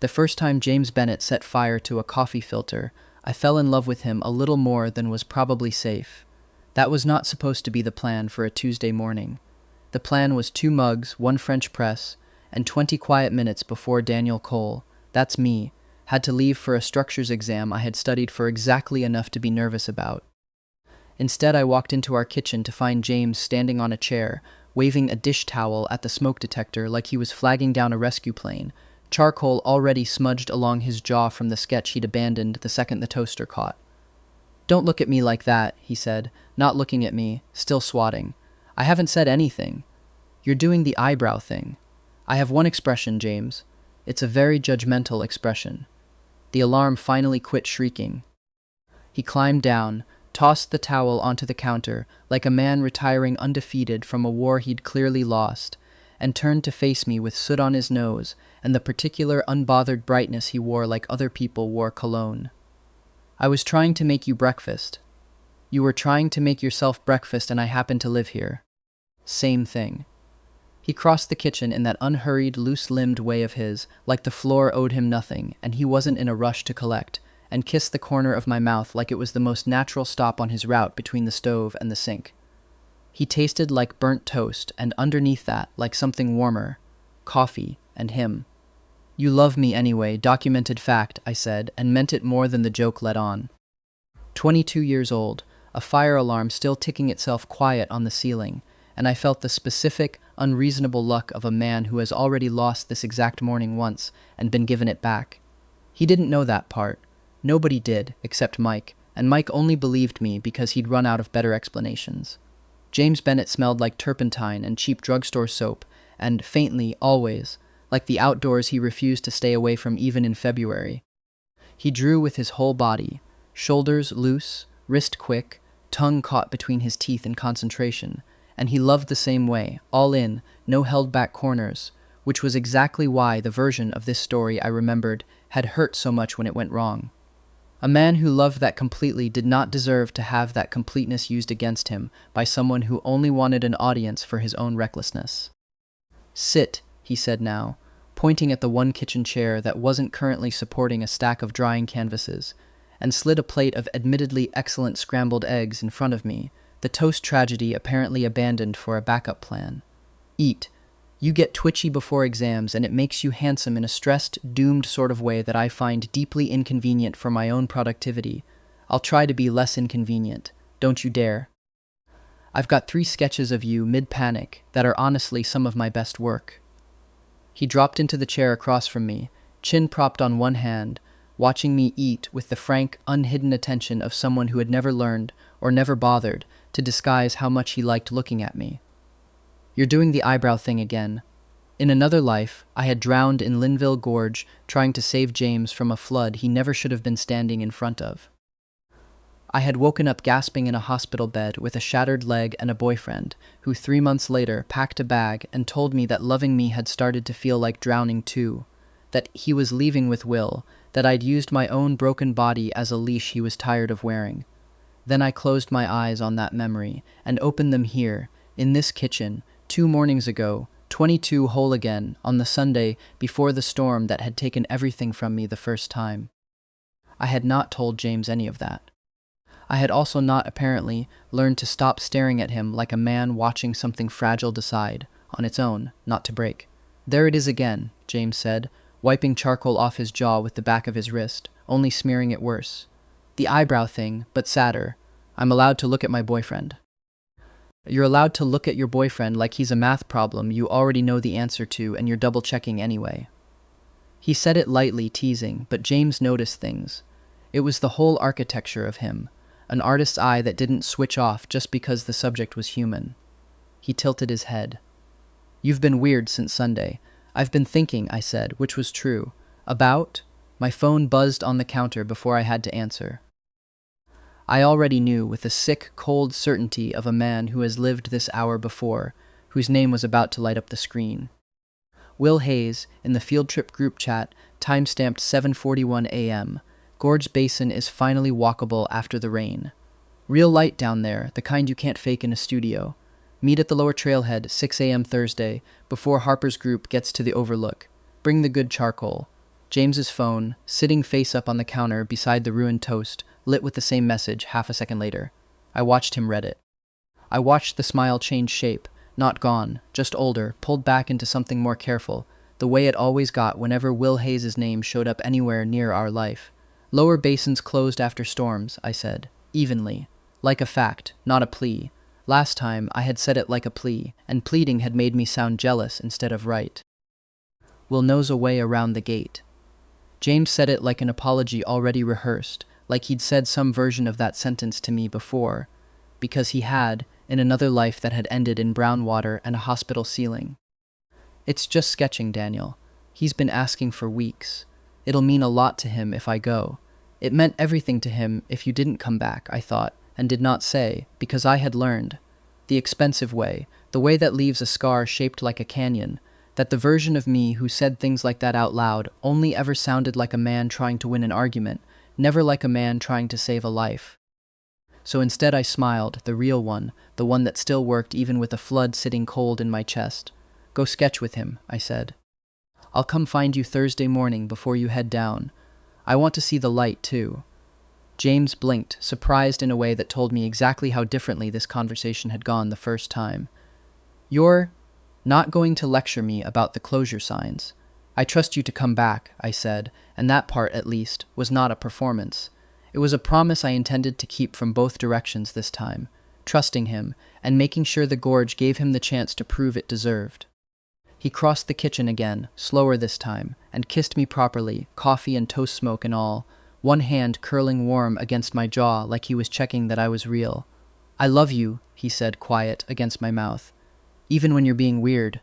The first time James Bennett set fire to a coffee filter, I fell in love with him a little more than was probably safe. That was not supposed to be the plan for a Tuesday morning. The plan was 2 mugs, 1 French press, and 20 quiet minutes before Daniel Cole, that's me, had to leave for a structures exam I had studied for exactly enough to be nervous about. Instead, I walked into our kitchen to find James standing on a chair, waving a dish towel at the smoke detector like he was flagging down a rescue plane, charcoal already smudged along his jaw from the sketch he'd abandoned the second the toaster caught. "Don't look at me like that," he said, not looking at me, still swatting. "I haven't said anything. You're doing the eyebrow thing. I have one expression, James. It's a very judgmental expression." The alarm finally quit shrieking. He climbed down, tossed the towel onto the counter like a man retiring undefeated from a war he'd clearly lost, and turned to face me with soot on his nose and the particular unbothered brightness he wore like other people wore cologne. "I was trying to make you breakfast." "You were trying to make yourself breakfast and I happen to live here." "Same thing." He crossed the kitchen in that unhurried, loose-limbed way of his, like the floor owed him nothing and he wasn't in a rush to collect, and kissed the corner of my mouth like it was the most natural stop on his route between the stove and the sink. He tasted like burnt toast, and underneath that, like something warmer, coffee and him. "You love me anyway, documented fact," I said, and meant it more than the joke let on. 22 years old, a fire alarm still ticking itself quiet on the ceiling, and I felt the specific, unreasonable luck of a man who has already lost this exact morning once and been given it back. He didn't know that part. Nobody did, except Mike, and Mike only believed me because he'd run out of better explanations. James Bennett smelled like turpentine and cheap drugstore soap, and, faintly, always, like the outdoors he refused to stay away from even in February. He drew with his whole body, shoulders loose, wrist quick, tongue caught between his teeth in concentration, and he loved the same way, all in, no held-back corners, which was exactly why the version of this story I remembered had hurt so much when it went wrong. A man who loved that completely did not deserve to have that completeness used against him by someone who only wanted an audience for his own recklessness. "Sit," he said now, pointing at the one kitchen chair that wasn't currently supporting a stack of drying canvases, and slid a plate of admittedly excellent scrambled eggs in front of me, the toast tragedy apparently abandoned for a backup plan. "Eat. You get twitchy before exams, and it makes you handsome in a stressed, doomed sort of way that I find deeply inconvenient for my own productivity. I'll try to be less inconvenient. Don't you dare. I've got 3 sketches of you mid-panic that are honestly some of my best work." He dropped into the chair across from me, chin propped on one hand, watching me eat with the frank, unhidden attention of someone who had never learned, or never bothered, to disguise how much he liked looking at me. "You're doing the eyebrow thing again. In another life, I had drowned in Linville Gorge trying to save James from a flood he never should have been standing in front of. I had woken up gasping in a hospital bed with a shattered leg and a boyfriend, who 3 months later packed a bag and told me that loving me had started to feel like drowning too, that he was leaving with Will, that I'd used my own broken body as a leash he was tired of wearing. Then I closed my eyes on that memory and opened them here, in this kitchen, 2 mornings ago, 22 whole again, on the Sunday before the storm that had taken everything from me the first time. I had not told James any of that. I had also not, apparently, learned to stop staring at him like a man watching something fragile decide, on its own, not to break. "There it is again," James said, wiping charcoal off his jaw with the back of his wrist, only smearing it worse. "The eyebrow thing, but sadder. I'm allowed to look at my boyfriend." "You're allowed to look at your boyfriend like he's a math problem you already know the answer to and you're double-checking anyway." He said it lightly, teasing, but James noticed things. It was the whole architecture of him, an artist's eye that didn't switch off just because the subject was human. He tilted his head. "You've been weird since Sunday. I've been thinking," I said, which was true. "About?" My phone buzzed on the counter before I had to answer. I already knew with the sick, cold certainty of a man who has lived this hour before, whose name was about to light up the screen. Will Hayes, in the field trip group chat, time-stamped 7:41 a.m. Gorge Basin is finally walkable after the rain. Real light down there, the kind you can't fake in a studio. Meet at the lower trailhead, 6 a.m. Thursday, before Harper's group gets to the overlook. Bring the good charcoal. James's phone, sitting face up on the counter beside the ruined toast, lit with the same message half a second later. I watched him read it. I watched the smile change shape, not gone, just older, pulled back into something more careful, the way it always got whenever Will Hayes' name showed up anywhere near our life. Lower basins closed after storms, I said, evenly, like a fact, not a plea. Last time, I had said it like a plea, and pleading had made me sound jealous instead of right. Will knows a way around the gate. James said it like an apology already rehearsed, like he'd said some version of that sentence to me before, because he had, in another life that had ended in brown water and a hospital ceiling. It's just sketching, Daniel. He's been asking for weeks. It'll mean a lot to him if I go. It meant everything to him if you didn't come back, I thought, and did not say, because I had learned. The expensive way, the way that leaves a scar shaped like a canyon, that the version of me who said things like that out loud only ever sounded like a man trying to win an argument, never like a man trying to save a life. So instead I smiled, the real one, the one that still worked even with a flood sitting cold in my chest. Go sketch with him, I said. I'll come find you Thursday morning before you head down. I want to see the light, too. James blinked, surprised in a way that told me exactly how differently this conversation had gone the first time. You're not going to lecture me about the closure signs. I trust you to come back, I said, and that part, at least, was not a performance. It was a promise I intended to keep from both directions this time, trusting him, and making sure the gorge gave him the chance to prove it deserved. He crossed the kitchen again, slower this time, and kissed me properly, coffee and toast smoke and all, one hand curling warm against my jaw like he was checking that I was real. I love you, he said, quiet, against my mouth. Even when you're being weird.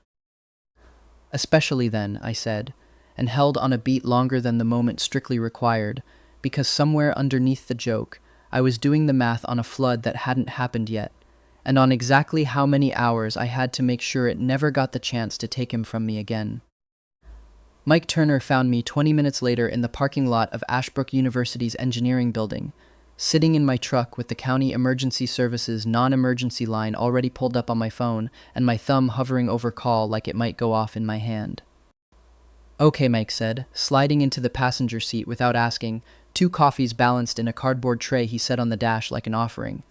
Especially then, I said, and held on a beat longer than the moment strictly required, because somewhere underneath the joke, I was doing the math on a flood that hadn't happened yet, and on exactly how many hours I had to make sure it never got the chance to take him from me again. Mike Turner found me 20 minutes later in the parking lot of Ashbrook University's engineering building, sitting in my truck with the county emergency services non-emergency line already pulled up on my phone and my thumb hovering over call like it might go off in my hand. Okay, Mike said, sliding into the passenger seat without asking, 2 coffees balanced in a cardboard tray he set on the dash like an offering.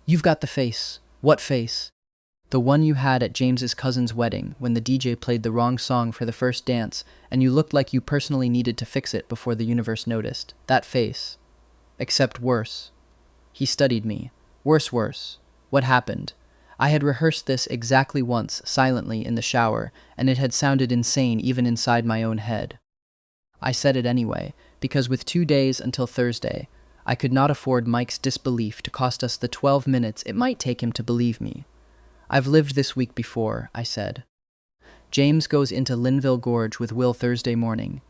You've got the face. What face? The one you had at James's cousin's wedding when the DJ played the wrong song for the first dance and you looked like you personally needed to fix it before the universe noticed. That face. Except worse. He studied me. Worse. What happened? I had rehearsed this exactly once, silently, in the shower, and it had sounded insane even inside my own head. I said it anyway, because with 2 days until Thursday, I could not afford Mike's disbelief to cost us the 12 minutes it might take him to believe me. I've lived this week before, I said. James goes into Linville Gorge with Will Thursday morning.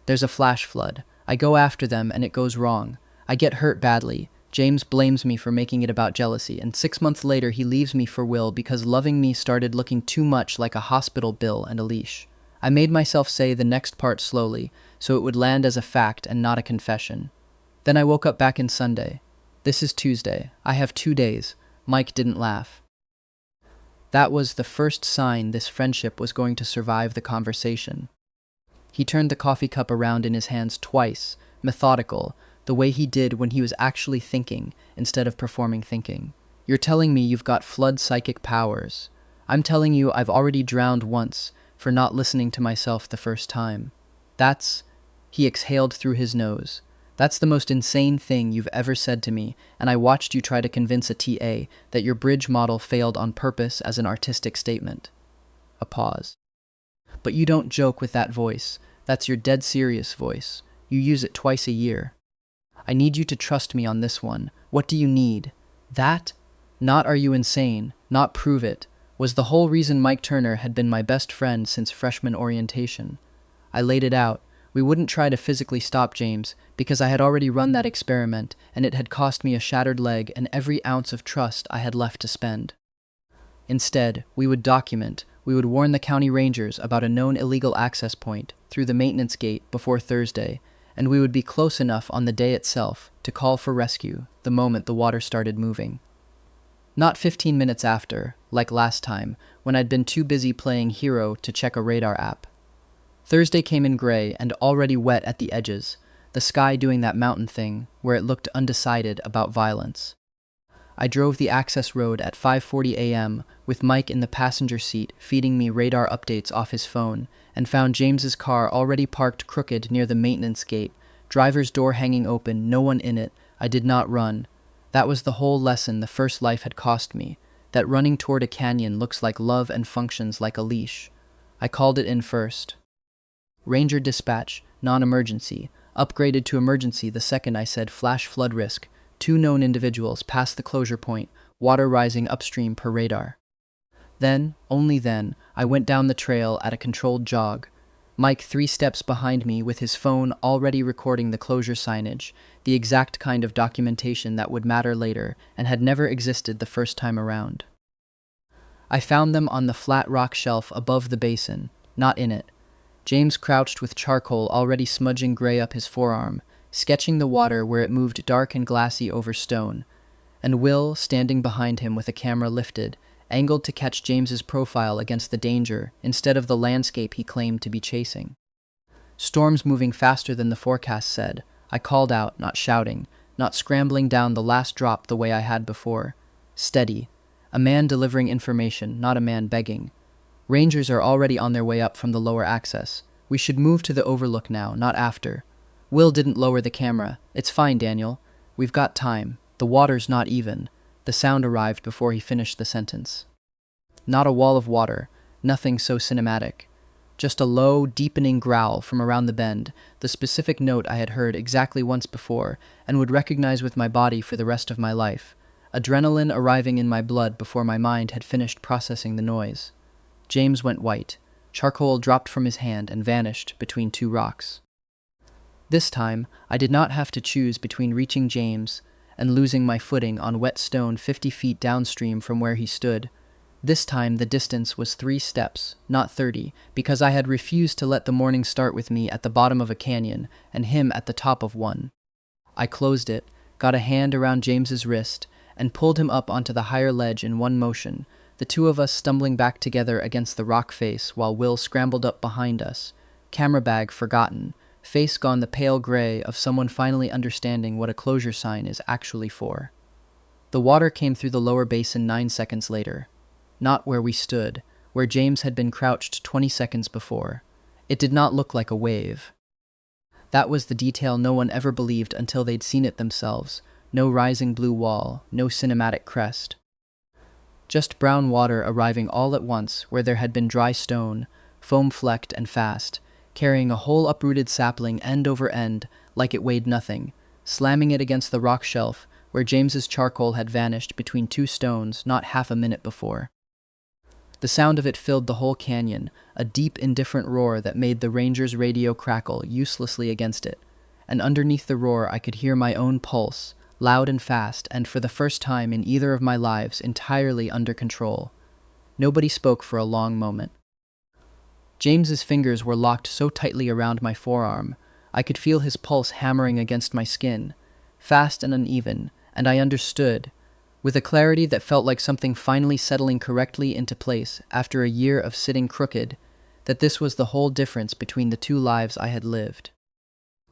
There's a flash flood. I go after them and it goes wrong. I get hurt badly. James blames me for making it about jealousy, and 6 months later he leaves me for Will because loving me started looking too much like a hospital bill and a leash. I made myself say the next part slowly, so it would land as a fact and not a confession. Then I woke up back in Sunday. This is Tuesday. I have 2 days. Mike didn't laugh. That was the first sign this friendship was going to survive the conversation. He turned the coffee cup around in his hands twice, methodical, the way he did when he was actually thinking instead of performing thinking. You're telling me you've got flood psychic powers. I'm telling you I've already drowned once for not listening to myself the first time. He exhaled through his nose. That's the most insane thing you've ever said to me, and I watched you try to convince a TA that your bridge model failed on purpose as an artistic statement. A pause. But you don't joke with that voice. That's your dead serious voice. You use it twice a year. I need you to trust me on this one. What do you need? That? Not are you insane, not prove it, was the whole reason Mike Turner had been my best friend since freshman orientation. I laid it out. We wouldn't try to physically stop James, because I had already run that experiment, and it had cost me a shattered leg and every ounce of trust I had left to spend. Instead, we would document. We would warn the county rangers about a known illegal access point through the maintenance gate before Thursday, and we would be close enough on the day itself to call for rescue the moment the water started moving. Not 15 minutes after, like last time, when I'd been too busy playing hero to check a radar app. Thursday came in gray and already wet at the edges, the sky doing that mountain thing where it looked undecided about violence. I drove the access road at 5:40 a.m. with Mike in the passenger seat feeding me radar updates off his phone, and found James's car already parked crooked near the maintenance gate, driver's door hanging open, no one in it. I did not run. That was the whole lesson the first life had cost me, that running toward a canyon looks like love and functions like a leash. I called it in first. Ranger dispatch, non-emergency, upgraded to emergency the second I said flash flood risk. 2 known individuals past the closure point, water rising upstream per radar. Then, only then, I went down the trail at a controlled jog. Mike 3 steps behind me with his phone already recording the closure signage, the exact kind of documentation that would matter later and had never existed the first time around. I found them on the flat rock shelf above the basin, not in it. James crouched with charcoal already smudging gray up his forearm, sketching the water where it moved dark and glassy over stone, and Will, standing behind him with a camera lifted, angled to catch James's profile against the danger instead of the landscape he claimed to be chasing. Storms moving faster than the forecast said. I called out, not shouting, not scrambling down the last drop the way I had before. Steady. A man delivering information, not a man begging. Rangers are already on their way up from the lower access. We should move to the overlook now, not after. Will didn't lower the camera. It's fine, Daniel. We've got time. The water's not even. The sound arrived before he finished the sentence. Not a wall of water. Nothing so cinematic. Just a low, deepening growl from around the bend, the specific note I had heard exactly once before and would recognize with my body for the rest of my life. Adrenaline arriving in my blood before my mind had finished processing the noise. James went white. Charcoal dropped from his hand and vanished between 2 rocks. This time, I did not have to choose between reaching James and losing my footing on wet stone 50 feet downstream from where he stood. This time, the distance was 3 steps, not 30, because I had refused to let the morning start with me at the bottom of a canyon and him at the top of one. I closed it, got a hand around James's wrist, and pulled him up onto the higher ledge in one motion, the 2 of us stumbling back together against the rock face while Will scrambled up behind us, camera bag forgotten, face gone the pale gray of someone finally understanding what a closure sign is actually for. The water came through the lower basin 9 seconds later. Not where we stood, where James had been crouched 20 seconds before. It did not look like a wave. That was the detail no one ever believed until they'd seen it themselves. No rising blue wall, no cinematic crest. Just brown water arriving all at once where there had been dry stone, foam-flecked and fast, carrying a whole uprooted sapling end over end like it weighed nothing, slamming it against the rock shelf where James's charcoal had vanished between 2 stones not half a minute before. The sound of it filled the whole canyon, a deep, indifferent roar that made the ranger's radio crackle uselessly against it, and underneath the roar I could hear my own pulse, loud and fast, and for the first time in either of my lives entirely under control. Nobody spoke for a long moment. James's fingers were locked so tightly around my forearm, I could feel his pulse hammering against my skin, fast and uneven, and I understood, with a clarity that felt like something finally settling correctly into place after a year of sitting crooked, that this was the whole difference between the 2 lives I had lived.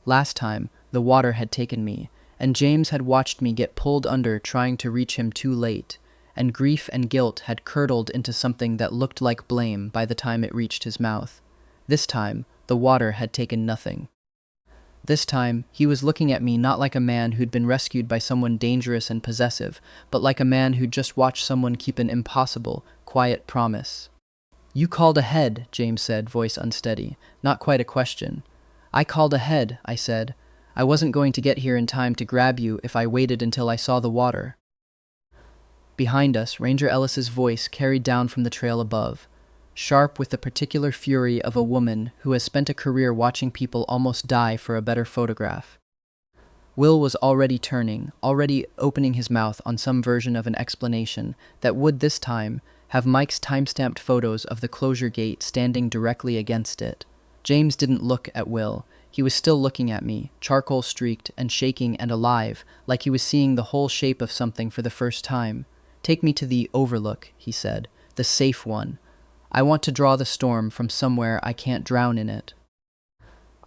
Last time, the water had taken me, and James had watched me get pulled under trying to reach him too late, and grief and guilt had curdled into something that looked like blame by the time it reached his mouth. This time, the water had taken nothing. This time, he was looking at me not like a man who'd been rescued by someone dangerous and possessive, but like a man who'd just watched someone keep an impossible, quiet promise. "You called ahead," James said, voice unsteady, not quite a question. "I called ahead," I said. "I wasn't going to get here in time to grab you if I waited until I saw the water." Behind us, Ranger Ellis's voice carried down from the trail above, sharp with the particular fury of a woman who has spent a career watching people almost die for a better photograph. Will was already turning, already opening his mouth on some version of an explanation that would, this time, have Mike's time-stamped photos of the closure gate standing directly against it. James didn't look at Will. He was still looking at me, charcoal-streaked and shaking and alive, like he was seeing the whole shape of something for the first time. "Take me to the overlook," he said, "the safe one. I want to draw the storm from somewhere I can't drown in it."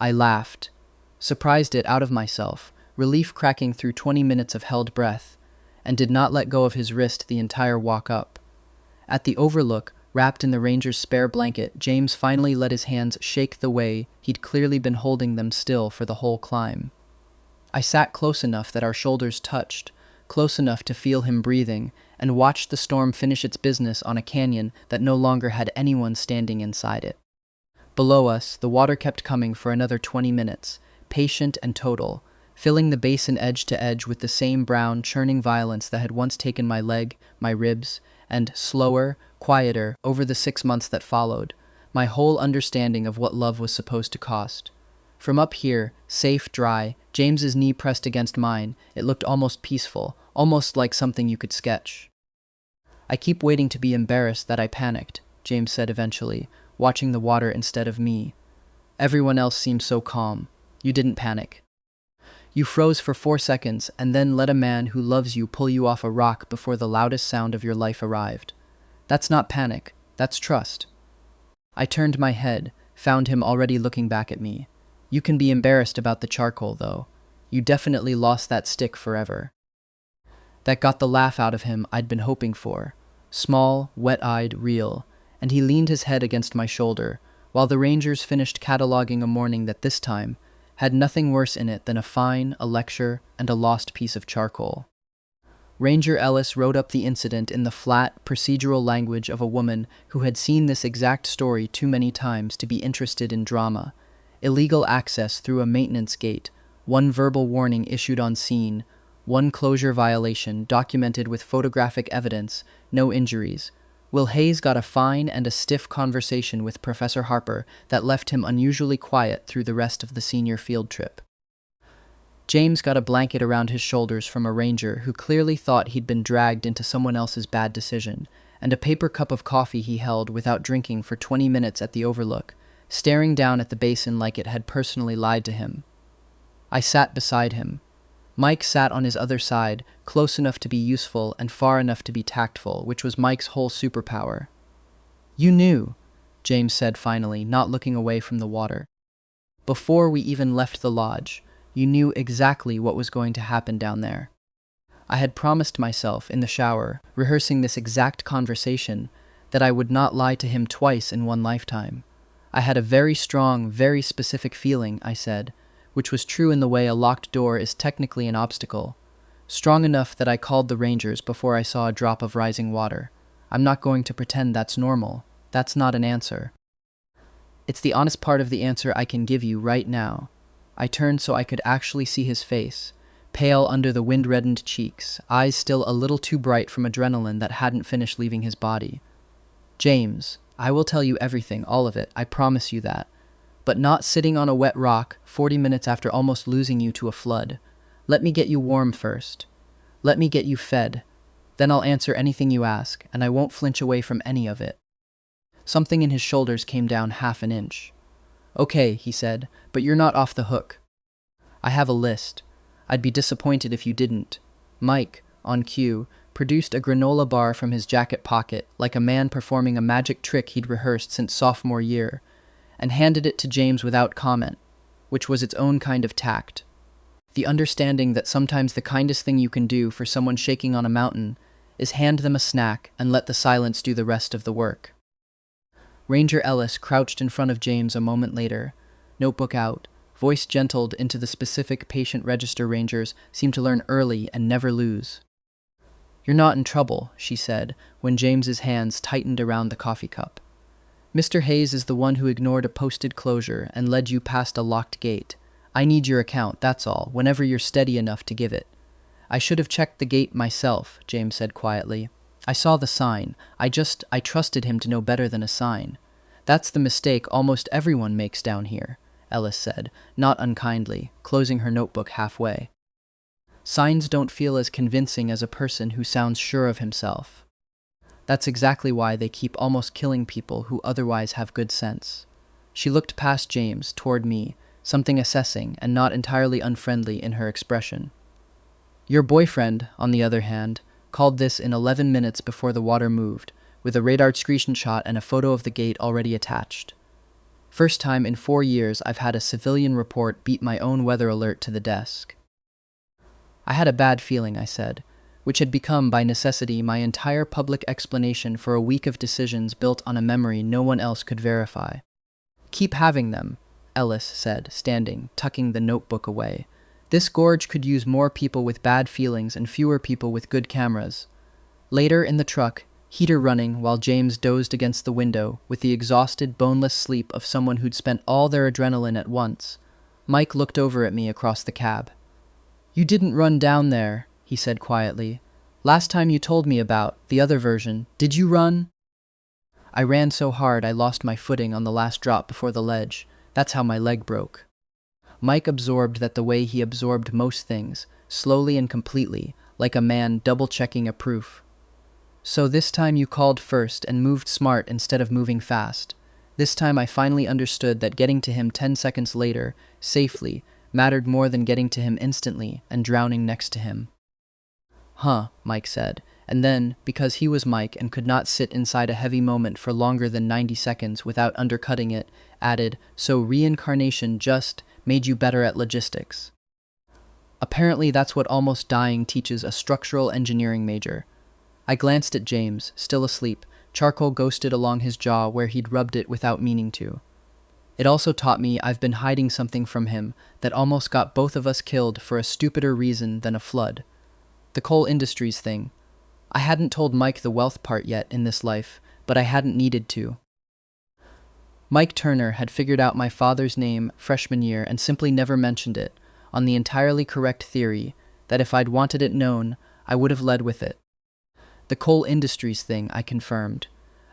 I laughed, surprised it out of myself, relief cracking through 20 minutes of held breath, and did not let go of his wrist the entire walk up. At the overlook, wrapped in the ranger's spare blanket, James finally let his hands shake the way he'd clearly been holding them still for the whole climb. I sat close enough that our shoulders touched, close enough to feel him breathing, and watched the storm finish its business on a canyon that no longer had anyone standing inside it. Below us, the water kept coming for another 20 minutes, patient and total, filling the basin edge to edge with the same brown, churning violence that had once taken my leg, my ribs, and, slower, quieter, over the 6 months that followed, my whole understanding of what love was supposed to cost. From up here, safe, dry, James's knee pressed against mine, it looked almost peaceful, almost like something you could sketch. "I keep waiting to be embarrassed that I panicked," James said eventually, watching the water instead of me. "Everyone else seems so calm. You didn't panic. You froze for 4 seconds and then let a man who loves you pull you off a rock before the loudest sound of your life arrived. That's not panic, that's trust." I turned my head, found him already looking back at me. "You can be embarrassed about the charcoal, though. You definitely lost that stick forever." That got the laugh out of him I'd been hoping for. Small, wet-eyed, real, and he leaned his head against my shoulder, while the rangers finished cataloging a morning that this time had nothing worse in it than a fine, a lecture, and a lost piece of charcoal. Ranger Ellis wrote up the incident in the flat, procedural language of a woman who had seen this exact story too many times to be interested in drama. Illegal access through a maintenance gate, one verbal warning issued on scene, one closure violation documented with photographic evidence, no injuries. Will Hayes got a fine and a stiff conversation with Professor Harper that left him unusually quiet through the rest of the senior field trip. James got a blanket around his shoulders from a ranger who clearly thought he'd been dragged into someone else's bad decision, and a paper cup of coffee he held without drinking for 20 minutes at the overlook, staring down at the basin like it had personally lied to him. I sat beside him. Mike sat on his other side, close enough to be useful and far enough to be tactful, which was Mike's whole superpower. "You knew," James said finally, not looking away from the water. "Before we even left the lodge, you knew exactly what was going to happen down there." I had promised myself in the shower, rehearsing this exact conversation, that I would not lie to him twice in one lifetime. I had a very strong, very specific feeling, I said, which was true in the way a locked door is technically an obstacle. Strong enough that I called the rangers before I saw a drop of rising water. I'm not going to pretend that's normal. That's not an answer. It's the honest part of the answer I can give you right now. I turned so I could actually see his face, pale under the wind-reddened cheeks, eyes still a little too bright from adrenaline that hadn't finished leaving his body. "James, I will tell you everything, all of it, I promise you that. But not sitting on a wet rock 40 minutes after almost losing you to a flood. Let me get you warm first. Let me get you fed. Then I'll answer anything you ask, and I won't flinch away from any of it." Something in his shoulders came down half an inch. "Okay," he said, "but you're not off the hook. I have a list. I'd be disappointed if you didn't." Mike, on cue, produced a granola bar from his jacket pocket like a man performing a magic trick he'd rehearsed since sophomore year, and handed it to James without comment, which was its own kind of tact. The understanding that sometimes the kindest thing you can do for someone shaking on a mountain is hand them a snack and let the silence do the rest of the work. Ranger Ellis crouched in front of James a moment later, notebook out, voice gentled into the specific patient register rangers seem to learn early and never lose. "You're not in trouble," she said, when James's hands tightened around the coffee cup. "Mr. Hayes is the one who ignored a posted closure and led you past a locked gate. I need your account, that's all, whenever you're steady enough to give it." "I should have checked the gate myself," James said quietly. "I saw the sign. I trusted him to know better than a sign." "That's the mistake almost everyone makes down here," Ellis said, not unkindly, closing her notebook halfway. "Signs don't feel as convincing as a person who sounds sure of himself. That's exactly why they keep almost killing people who otherwise have good sense." She looked past James, toward me, something assessing and not entirely unfriendly in her expression. "Your boyfriend, on the other hand, called this in 11 minutes before the water moved, with a radar screenshot and a photo of the gate already attached. First time in 4 years I've had a civilian report beat my own weather alert to the desk. I had a bad feeling, I said, which had become, by necessity, my entire public explanation for a week of decisions built on a memory no one else could verify. Keep having them, Ellis said, standing, tucking the notebook away. This gorge could use more people with bad feelings and fewer people with good cameras. Later, in the truck, heater running while James dozed against the window with the exhausted, boneless sleep of someone who'd spent all their adrenaline at once, Mike looked over at me across the cab. "You didn't run down there," he said quietly. "Last time you told me about the other version, did you run?" "I ran so hard I lost my footing on the last drop before the ledge. That's how my leg broke." Mike absorbed that the way he absorbed most things, slowly and completely, like a man double-checking a proof. "So this time you called first and moved smart instead of moving fast. This time I finally understood that getting to him 10 seconds later, safely, mattered more than getting to him instantly and drowning next to him." "Huh," Mike said, and then, because he was Mike and could not sit inside a heavy moment for longer than 90 seconds without undercutting it, added, "So reincarnation just made you better at logistics." Apparently that's what almost dying teaches a structural engineering major. I glanced at James, still asleep, charcoal ghosted along his jaw where he'd rubbed it without meaning to. It also taught me I've been hiding something from him that almost got both of us killed for a stupider reason than a flood. The coal industries thing. I hadn't told Mike the wealth part yet in this life, but I hadn't needed to. Mike Turner had figured out my father's name freshman year and simply never mentioned it, on the entirely correct theory that if I'd wanted it known, I would have led with it. The coal industries thing, I confirmed.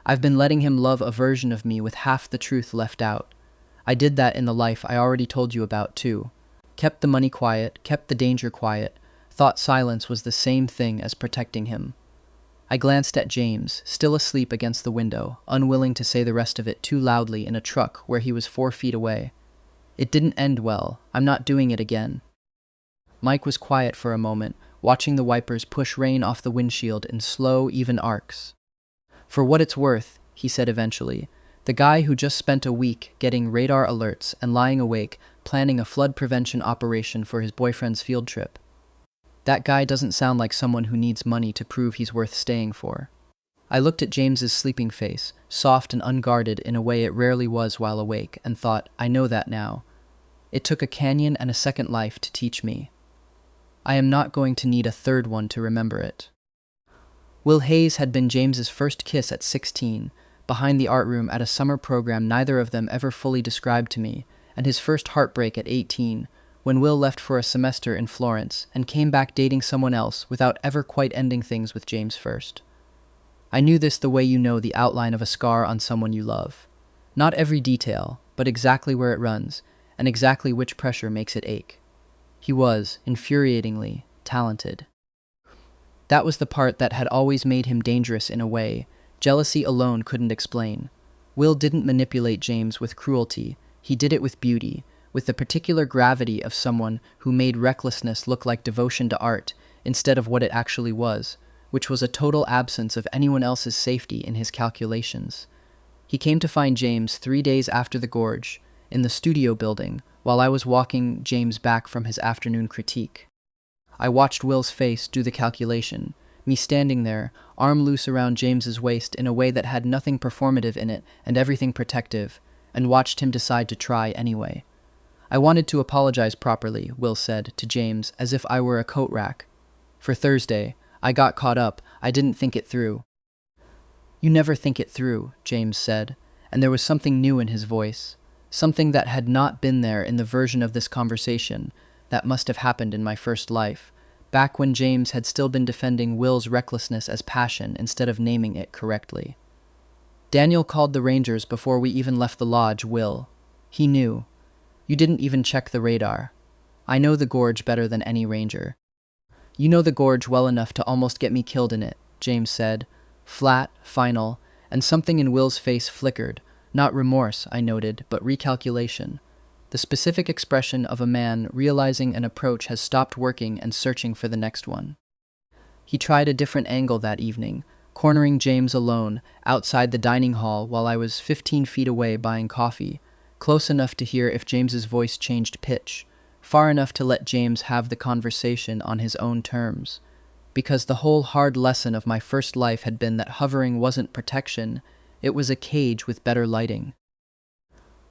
I've been letting him love a version of me with half the truth left out. I did that in the life I already told you about, too. Kept the money quiet, kept the danger quiet, thought silence was the same thing as protecting him. I glanced at James, still asleep against the window, unwilling to say the rest of it too loudly in a truck where he was 4 feet away. It didn't end well. I'm not doing it again. Mike was quiet for a moment, watching the wipers push rain off the windshield in slow, even arcs. "For what it's worth," he said eventually, "the guy who just spent a week getting radar alerts and lying awake planning a flood prevention operation for his boyfriend's field trip. That guy doesn't sound like someone who needs money to prove he's worth staying for." I looked at James's sleeping face, soft and unguarded in a way it rarely was while awake, and thought, I know that now. It took a canyon and a second life to teach me. I am not going to need a third one to remember it. Will Hayes had been James's first kiss at 16, behind the art room at a summer program neither of them ever fully described to me, and his first heartbreak at 18, when Will left for a semester in Florence and came back dating someone else without ever quite ending things with James first. I knew this the way you know the outline of a scar on someone you love. Not every detail, but exactly where it runs, and exactly which pressure makes it ache. He was, infuriatingly, talented. That was the part that had always made him dangerous in a way jealousy alone couldn't explain. Will didn't manipulate James with cruelty, he did it with beauty, with the particular gravity of someone who made recklessness look like devotion to art instead of what it actually was, which was a total absence of anyone else's safety in his calculations. He came to find James 3 days after the gorge, in the studio building, while I was walking James back from his afternoon critique. I watched Will's face do the calculation, me standing there, arm loose around James's waist in a way that had nothing performative in it and everything protective, and watched him decide to try anyway. I wanted to apologize properly, Will said, to James, as if I were a coat rack. For Thursday, I got caught up, I didn't think it through. You never think it through, James said, and there was something new in his voice. Something that had not been there in the version of this conversation that must have happened in my first life, back when James had still been defending Will's recklessness as passion instead of naming it correctly. Daniel called the Rangers before we even left the lodge, Will. He knew. You didn't even check the radar. I know the gorge better than any ranger. You know the gorge well enough to almost get me killed in it, James said, flat, final, and something in Will's face flickered. Not remorse, I noted, but recalculation. The specific expression of a man realizing an approach has stopped working and searching for the next one. He tried a different angle that evening, cornering James alone, outside the dining hall while I was 15 feet away buying coffee, close enough to hear if James's voice changed pitch, far enough to let James have the conversation on his own terms. Because the whole hard lesson of my first life had been that hovering wasn't protection, it was a cage with better lighting.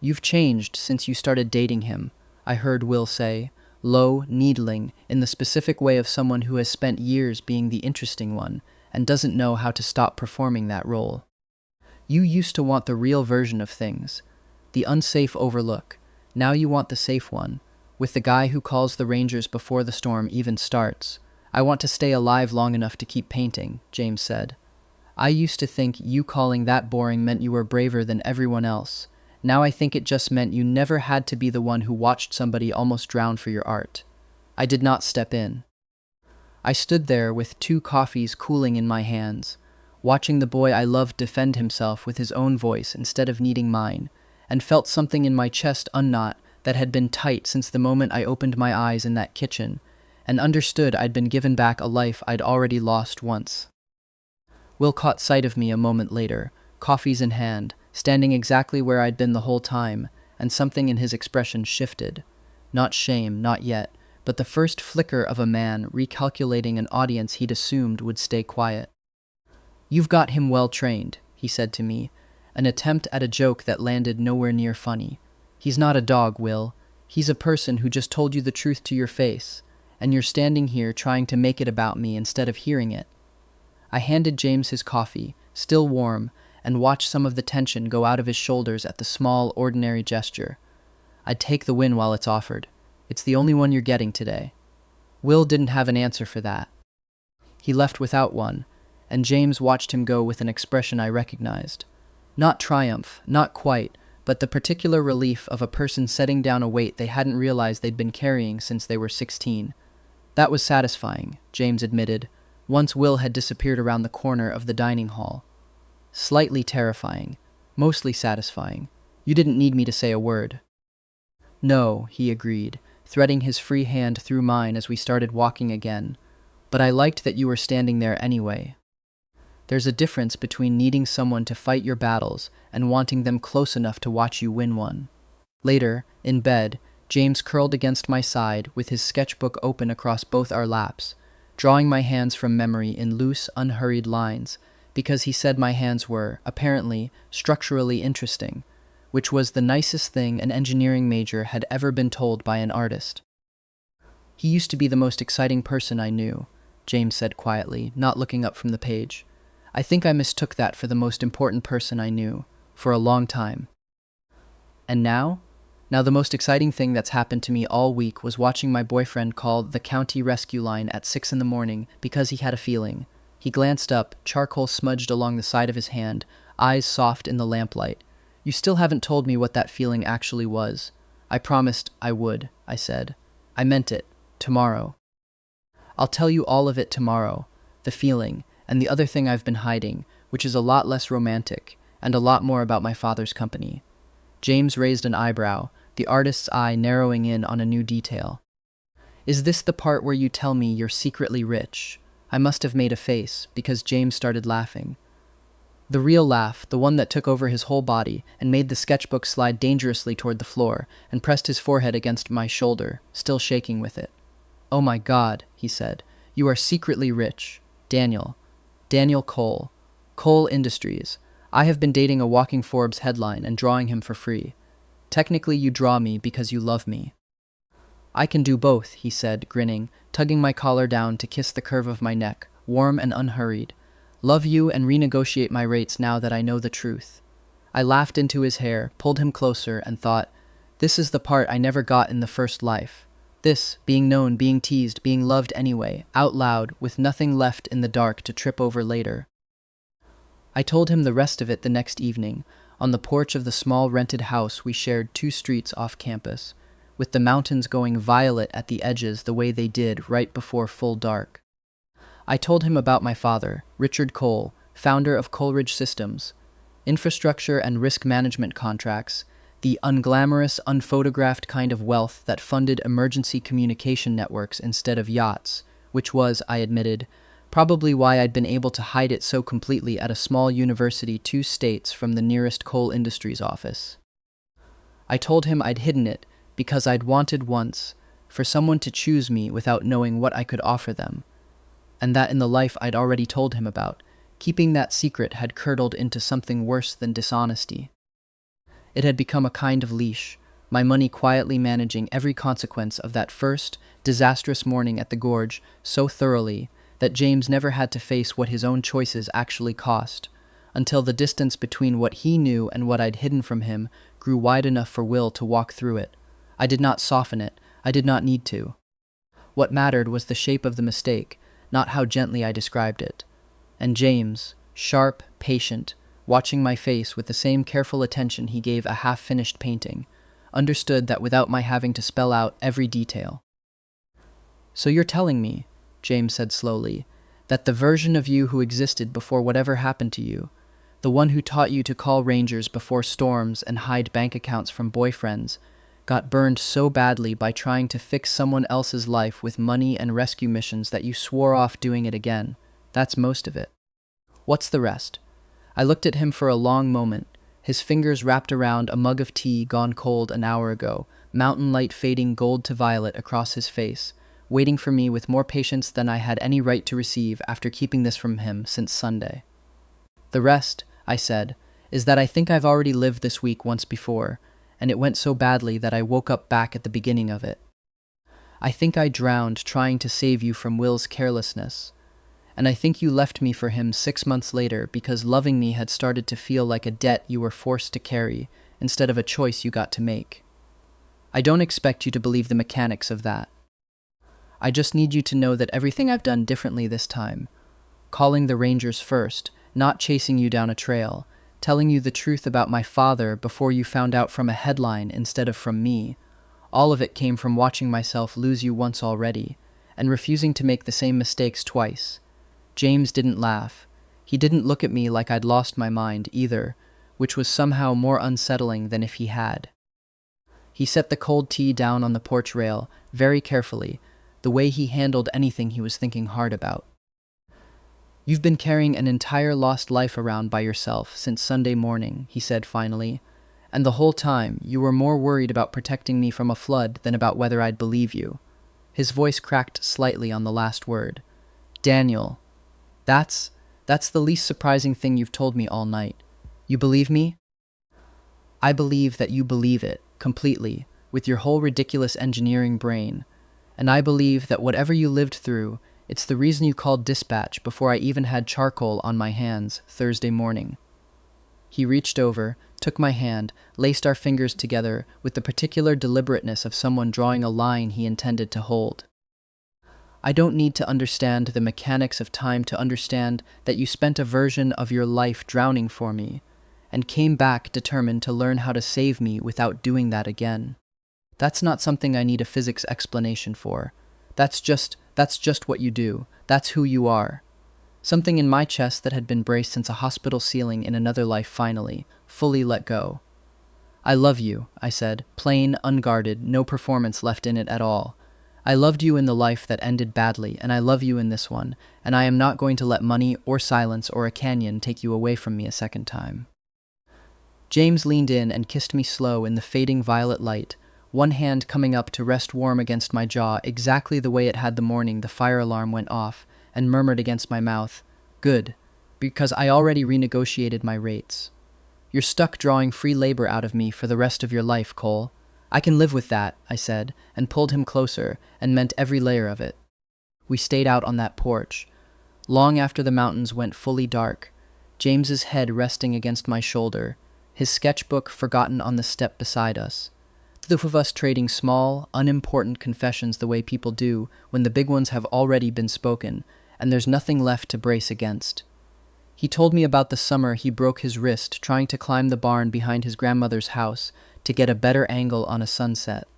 "You've changed since you started dating him," I heard Will say, low, needling, in the specific way of someone who has spent years being the interesting one and doesn't know how to stop performing that role. "You used to want the real version of things, the unsafe overlook. Now you want the safe one, with the guy who calls the Rangers before the storm even starts. I want to stay alive long enough to keep painting," James said. "I used to think you calling that boring meant you were braver than everyone else. Now I think it just meant you never had to be the one who watched somebody almost drown for your art." I did not step in. I stood there with 2 coffees cooling in my hands, watching the boy I loved defend himself with his own voice instead of needing mine, and felt something in my chest unknot that had been tight since the moment I opened my eyes in that kitchen, and understood I'd been given back a life I'd already lost once. Will caught sight of me a moment later, coffees in hand, standing exactly where I'd been the whole time, and something in his expression shifted. Not shame, not yet, but the first flicker of a man recalculating an audience he'd assumed would stay quiet. "You've got him well trained," he said to me, an attempt at a joke that landed nowhere near funny. "He's not a dog, Will. He's a person who just told you the truth to your face, and you're standing here trying to make it about me instead of hearing it." I handed James his coffee, still warm, and watched some of the tension go out of his shoulders at the small, ordinary gesture. "I'd take the win while it's offered. It's the only one you're getting today." Will didn't have an answer for that. He left without one, and James watched him go with an expression I recognized. Not triumph, not quite, but the particular relief of a person setting down a weight they hadn't realized they'd been carrying since they were 16. That was satisfying, James admitted, once Will had disappeared around the corner of the dining hall. Slightly terrifying, mostly satisfying. You didn't need me to say a word. "No," he agreed, threading his free hand through mine as we started walking again. "But I liked that you were standing there anyway." There's a difference between needing someone to fight your battles and wanting them close enough to watch you win one. Later, in bed, James curled against my side with his sketchbook open across both our laps, drawing my hands from memory in loose, unhurried lines, because he said my hands were, apparently, structurally interesting, which was the nicest thing an engineering major had ever been told by an artist. "He used to be the most exciting person I knew," James said quietly, not looking up from the page. "I think I mistook that for the most important person I knew, for a long time." "And now?" "Now the most exciting thing that's happened to me all week was watching my boyfriend call the county rescue line at 6 in the morning because he had a feeling." He glanced up, charcoal smudged along the side of his hand, eyes soft in the lamplight. "You still haven't told me what that feeling actually was." "I promised I would," I said. "I meant it. Tomorrow." "I'll tell you all of it tomorrow. The feeling, and the other thing I've been hiding, which is a lot less romantic, and a lot more about my father's company." James raised an eyebrow, the artist's eye narrowing in on a new detail. "Is this the part where you tell me you're secretly rich?" I must have made a face, because James started laughing. The real laugh, the one that took over his whole body and made the sketchbook slide dangerously toward the floor, and pressed his forehead against my shoulder, still shaking with it. "Oh my God," he said, "you are secretly rich. Daniel. Daniel Cole. Cole Industries. I have been dating a Walking Forbes headline and drawing him for free. Technically you draw me because you love me." "I can do both," he said, grinning, tugging my collar down to kiss the curve of my neck, warm and unhurried. "Love you and renegotiate my rates now that I know the truth." I laughed into his hair, pulled him closer, and thought, this is the part I never got in the first life. This, being known, being teased, being loved anyway, out loud, with nothing left in the dark to trip over later. I told him the rest of it the next evening, on the porch of the small rented house we shared 2 streets off campus, with the mountains going violet at the edges the way they did right before full dark. I told him about my father, Richard Cole, founder of Coleridge Systems, infrastructure and risk management contracts, the unglamorous, unphotographed kind of wealth that funded emergency communication networks instead of yachts, which was, I admitted, probably why I'd been able to hide it so completely at a small university 2 states from the nearest coal industries office. I told him I'd hidden it because I'd wanted once for someone to choose me without knowing what I could offer them, and that in the life I'd already told him about, keeping that secret had curdled into something worse than dishonesty. It had become a kind of leash, my money quietly managing every consequence of that first, disastrous morning at the gorge so thoroughly that James never had to face what his own choices actually cost, until the distance between what he knew and what I'd hidden from him grew wide enough for Will to walk through it. I did not soften it. I did not need to. What mattered was the shape of the mistake, not how gently I described it. And James, sharp, patient, watching my face with the same careful attention he gave a half-finished painting, understood that without my having to spell out every detail. "So you're telling me," James said slowly, "that the version of you who existed before whatever happened to you, the one who taught you to call rangers before storms and hide bank accounts from boyfriends, got burned so badly by trying to fix someone else's life with money and rescue missions that you swore off doing it again. That's most of it. What's the rest?" I looked at him for a long moment, his fingers wrapped around a mug of tea gone cold an hour ago, mountain light fading gold to violet across his face, waiting for me with more patience than I had any right to receive after keeping this from him since Sunday. "The rest," I said, "is that I think I've already lived this week once before, and it went so badly that I woke up back at the beginning of it. I think I drowned trying to save you from Will's carelessness, and I think you left me for him 6 months later because loving me had started to feel like a debt you were forced to carry instead of a choice you got to make. I don't expect you to believe the mechanics of that. I just need you to know that everything I've done differently this time, calling the rangers first, not chasing you down a trail, telling you the truth about my father before you found out from a headline instead of from me, all of it came from watching myself lose you once already, and refusing to make the same mistakes twice." James didn't laugh. He didn't look at me like I'd lost my mind either, which was somehow more unsettling than if he had. He set the cold tea down on the porch rail, very carefully, the way he handled anything he was thinking hard about. "You've been carrying an entire lost life around by yourself since Sunday morning," he said finally, "and the whole time you were more worried about protecting me from a flood than about whether I'd believe you." His voice cracked slightly on the last word. "Daniel, that's the least surprising thing you've told me all night. You believe me?" "I believe that you believe it, completely, with your whole ridiculous engineering brain. And I believe that whatever you lived through, it's the reason you called dispatch before I even had charcoal on my hands Thursday morning." He reached over, took my hand, laced our fingers together with the particular deliberateness of someone drawing a line he intended to hold. "I don't need to understand the mechanics of time to understand that you spent a version of your life drowning for me, and came back determined to learn how to save me without doing that again. That's not something I need a physics explanation for. That's just what you do. That's who you are." Something in my chest that had been braced since a hospital ceiling in another life finally, fully let go. "I love you," I said, plain, unguarded, no performance left in it at all. "I loved you in the life that ended badly, and I love you in this one, and I am not going to let money or silence or a canyon take you away from me a second time." James leaned in and kissed me slow in the fading violet light, one hand coming up to rest warm against my jaw exactly the way it had the morning the fire alarm went off, and murmured against my mouth, "Good, because I already renegotiated my rates. You're stuck drawing free labor out of me for the rest of your life, Cole. I can live with that," I said, and pulled him closer, and meant every layer of it. We stayed out on that porch, long after the mountains went fully dark, James's head resting against my shoulder, his sketchbook forgotten on the step beside us. The two of us trading small, unimportant confessions the way people do when the big ones have already been spoken, and there's nothing left to brace against. He told me about the summer he broke his wrist trying to climb the barn behind his grandmother's house to get a better angle on a sunset.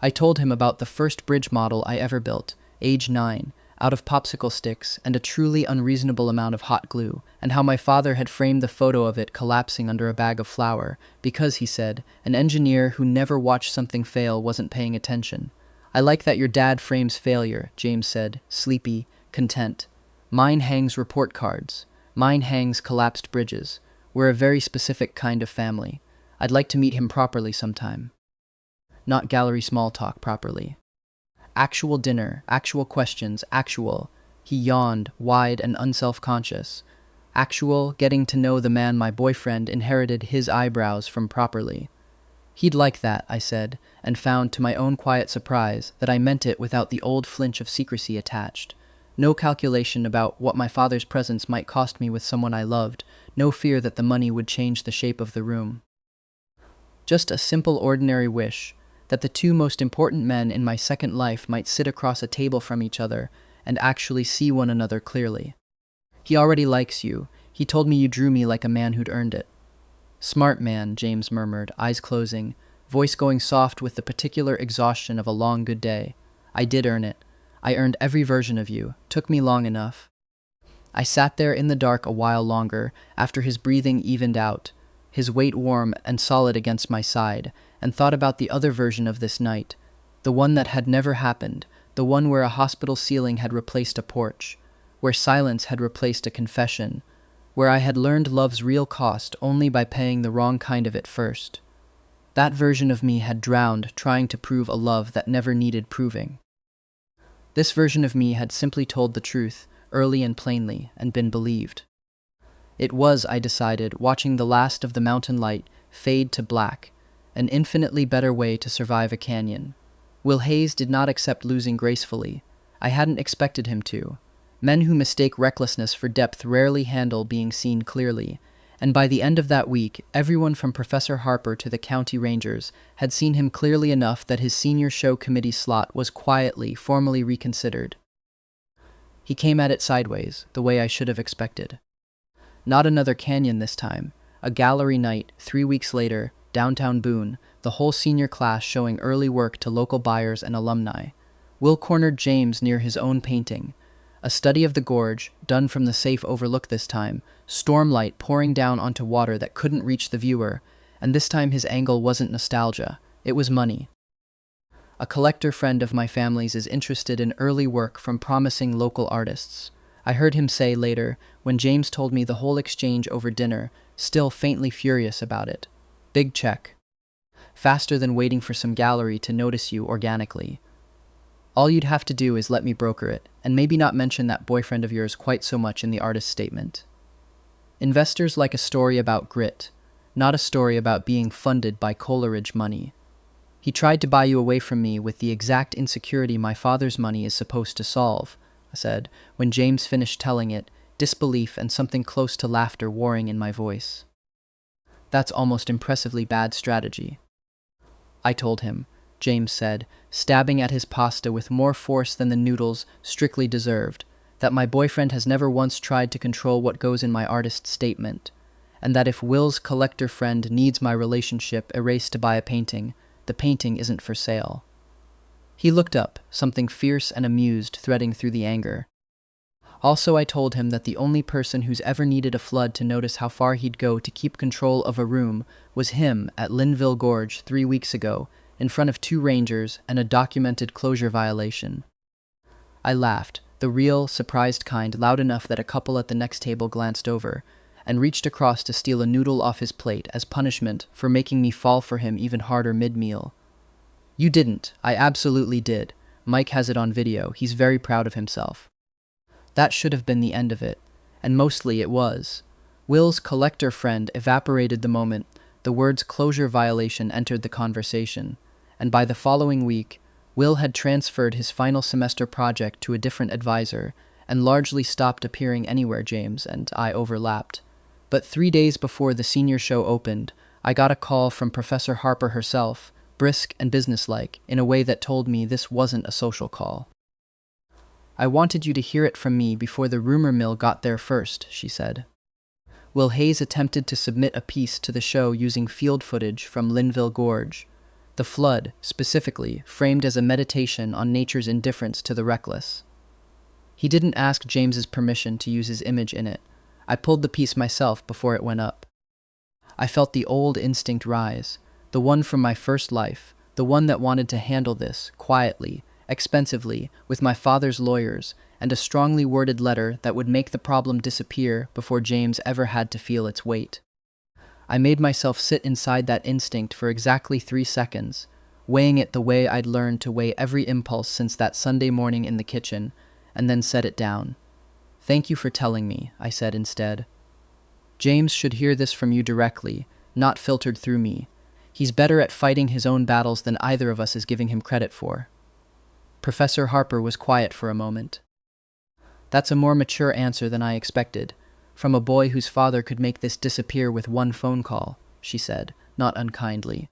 I told him about the first bridge model I ever built, age 9, out of popsicle sticks and a truly unreasonable amount of hot glue, and how my father had framed the photo of it collapsing under a bag of flour because, he said, an engineer who never watched something fail wasn't paying attention. "I like that your dad frames failure," James said, sleepy, content. "Mine hangs report cards. Mine hangs collapsed bridges. We're a very specific kind of family. I'd like to meet him properly sometime. Not gallery small talk properly. Actual dinner, actual questions, actual. He yawned, wide and unself-conscious. Actual getting to know the man my boyfriend inherited his eyebrows from properly. He'd like that, I said, and found to my own quiet surprise that I meant it without the old flinch of secrecy attached. No calculation about what my father's presence might cost me with someone I loved, no fear that the money would change the shape of the room. Just a simple ordinary wish that the two most important men in my second life might sit across a table from each other and actually see one another clearly. He already likes you. He told me you drew me like a man who'd earned it. Smart man, James murmured, eyes closing, voice going soft with the particular exhaustion of a long good day. I did earn it. I earned every version of you. Took me long enough. I sat there in the dark a while longer, after his breathing evened out, his weight warm and solid against my side, and thought about the other version of this night, the one that had never happened, the one where a hospital ceiling had replaced a porch, where silence had replaced a confession, where I had learned love's real cost only by paying the wrong kind of it first. That version of me had drowned trying to prove a love that never needed proving. This version of me had simply told the truth, early and plainly, and been believed. It was, I decided, watching the last of the mountain light fade to black, an infinitely better way to survive a canyon. Will Hayes did not accept losing gracefully. I hadn't expected him to. Men who mistake recklessness for depth rarely handle being seen clearly, and by the end of that week, everyone from Professor Harper to the county rangers had seen him clearly enough that his senior show committee slot was quietly, formally reconsidered. He came at it sideways, the way I should have expected. Not another canyon this time. A gallery night, 3 weeks later, downtown Boone, the whole senior class showing early work to local buyers and alumni. Will cornered James near his own painting. A study of the gorge, done from the safe overlook this time, stormlight pouring down onto water that couldn't reach the viewer, and this time his angle wasn't nostalgia, it was money. A collector friend of my family's is interested in early work from promising local artists. I heard him say later, when James told me the whole exchange over dinner, still faintly furious about it. Big check. Faster than waiting for some gallery to notice you organically. All you'd have to do is let me broker it, and maybe not mention that boyfriend of yours quite so much in the artist's statement. Investors like a story about grit, not a story about being funded by Coleridge money. He tried to buy you away from me with the exact insecurity my father's money is supposed to solve, I said, when James finished telling it, disbelief and something close to laughter warring in my voice. That's almost impressively bad strategy. I told him, James said, stabbing at his pasta with more force than the noodles strictly deserved, that my boyfriend has never once tried to control what goes in my artist's statement, and that if Will's collector friend needs my relationship erased to buy a painting, the painting isn't for sale. He looked up, something fierce and amused threading through the anger. Also, I told him that the only person who's ever needed a flood to notice how far he'd go to keep control of a room was him at Linville Gorge 3 weeks ago, in front of 2 rangers and a documented closure violation. I laughed, the real, surprised kind, loud enough that a couple at the next table glanced over, and reached across to steal a noodle off his plate as punishment for making me fall for him even harder mid-meal. You didn't. I absolutely did. Mike has it on video. He's very proud of himself. That should have been the end of it, and mostly it was. Will's collector friend evaporated the moment the words closure violation entered the conversation, and by the following week, Will had transferred his final semester project to a different advisor and largely stopped appearing anywhere James and I overlapped. But 3 days before the senior show opened, I got a call from Professor Harper herself, brisk and businesslike, in a way that told me this wasn't a social call. I wanted you to hear it from me before the rumor mill got there first, she said. Will Hayes attempted to submit a piece to the show using field footage from Linville Gorge. The flood, specifically, framed as a meditation on nature's indifference to the reckless. He didn't ask James's permission to use his image in it. I pulled the piece myself before it went up. I felt the old instinct rise, the one from my first life, the one that wanted to handle this, quietly, expensively, with my father's lawyers, and a strongly worded letter that would make the problem disappear before James ever had to feel its weight. I made myself sit inside that instinct for exactly 3 seconds, weighing it the way I'd learned to weigh every impulse since that Sunday morning in the kitchen, and then set it down. "Thank you for telling me," I said instead. "James should hear this from you directly, not filtered through me. He's better at fighting his own battles than either of us is giving him credit for." Professor Harper was quiet for a moment. "That's a more mature answer than I expected, from a boy whose father could make this disappear with one phone call," she said, not unkindly.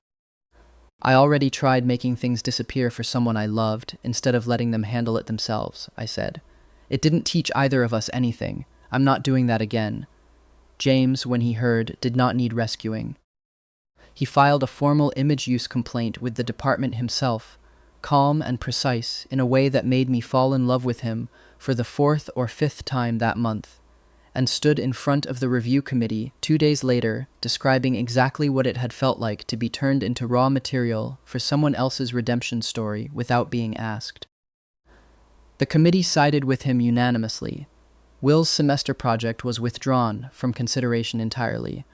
"I already tried making things disappear for someone I loved, instead of letting them handle it themselves," I said. "It didn't teach either of us anything. I'm not doing that again." James, when he heard, did not need rescuing. He filed a formal image use complaint with the department himself, calm and precise in a way that made me fall in love with him for the 4th or 5th time that month, and stood in front of the review committee 2 days later, describing exactly what it had felt like to be turned into raw material for someone else's redemption story without being asked. The committee sided with him unanimously. Will's semester project was withdrawn from consideration entirely.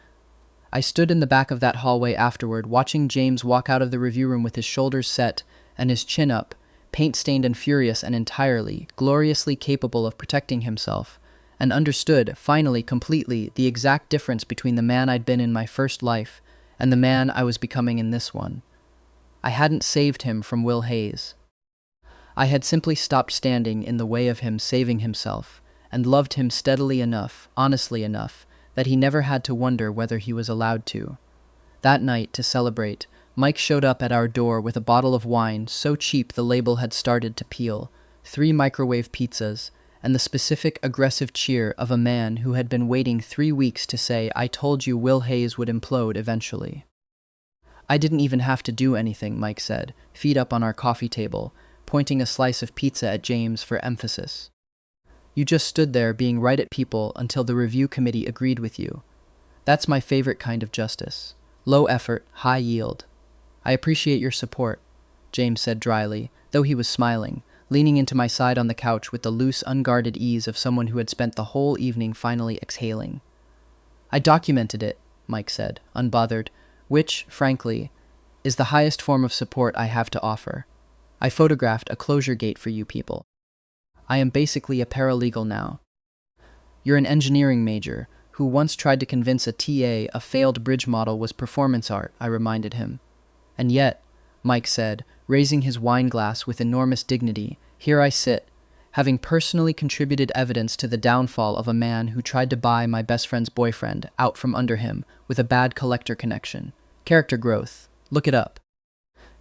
I stood in the back of that hallway afterward, watching James walk out of the review room with his shoulders set and his chin up, paint-stained and furious and entirely, gloriously capable of protecting himself, and understood, finally, completely, the exact difference between the man I'd been in my first life and the man I was becoming in this one. I hadn't saved him from Will Hayes. I had simply stopped standing in the way of him saving himself, and loved him steadily enough, honestly enough, that he never had to wonder whether he was allowed to. That night, to celebrate, Mike showed up at our door with a bottle of wine so cheap the label had started to peel, 3 microwave pizzas, and the specific aggressive cheer of a man who had been waiting 3 weeks to say, "I told you Will Hayes would implode eventually." "I didn't even have to do anything," Mike said, feet up on our coffee table, pointing a slice of pizza at James for emphasis. "You just stood there being right at people until the review committee agreed with you. That's my favorite kind of justice. Low effort, high yield." "I appreciate your support," James said dryly, though he was smiling, leaning into my side on the couch with the loose, unguarded ease of someone who had spent the whole evening finally exhaling. "I documented it," Mike said, unbothered, "which, frankly, is the highest form of support I have to offer. I photographed a closure gate for you people. I am basically a paralegal now." "You're an engineering major who once tried to convince a TA a failed bridge model was performance art," I reminded him. "And yet," Mike said, raising his wine glass with enormous dignity, "here I sit, having personally contributed evidence to the downfall of a man who tried to buy my best friend's boyfriend out from under him with a bad collector connection. Character growth. Look it up."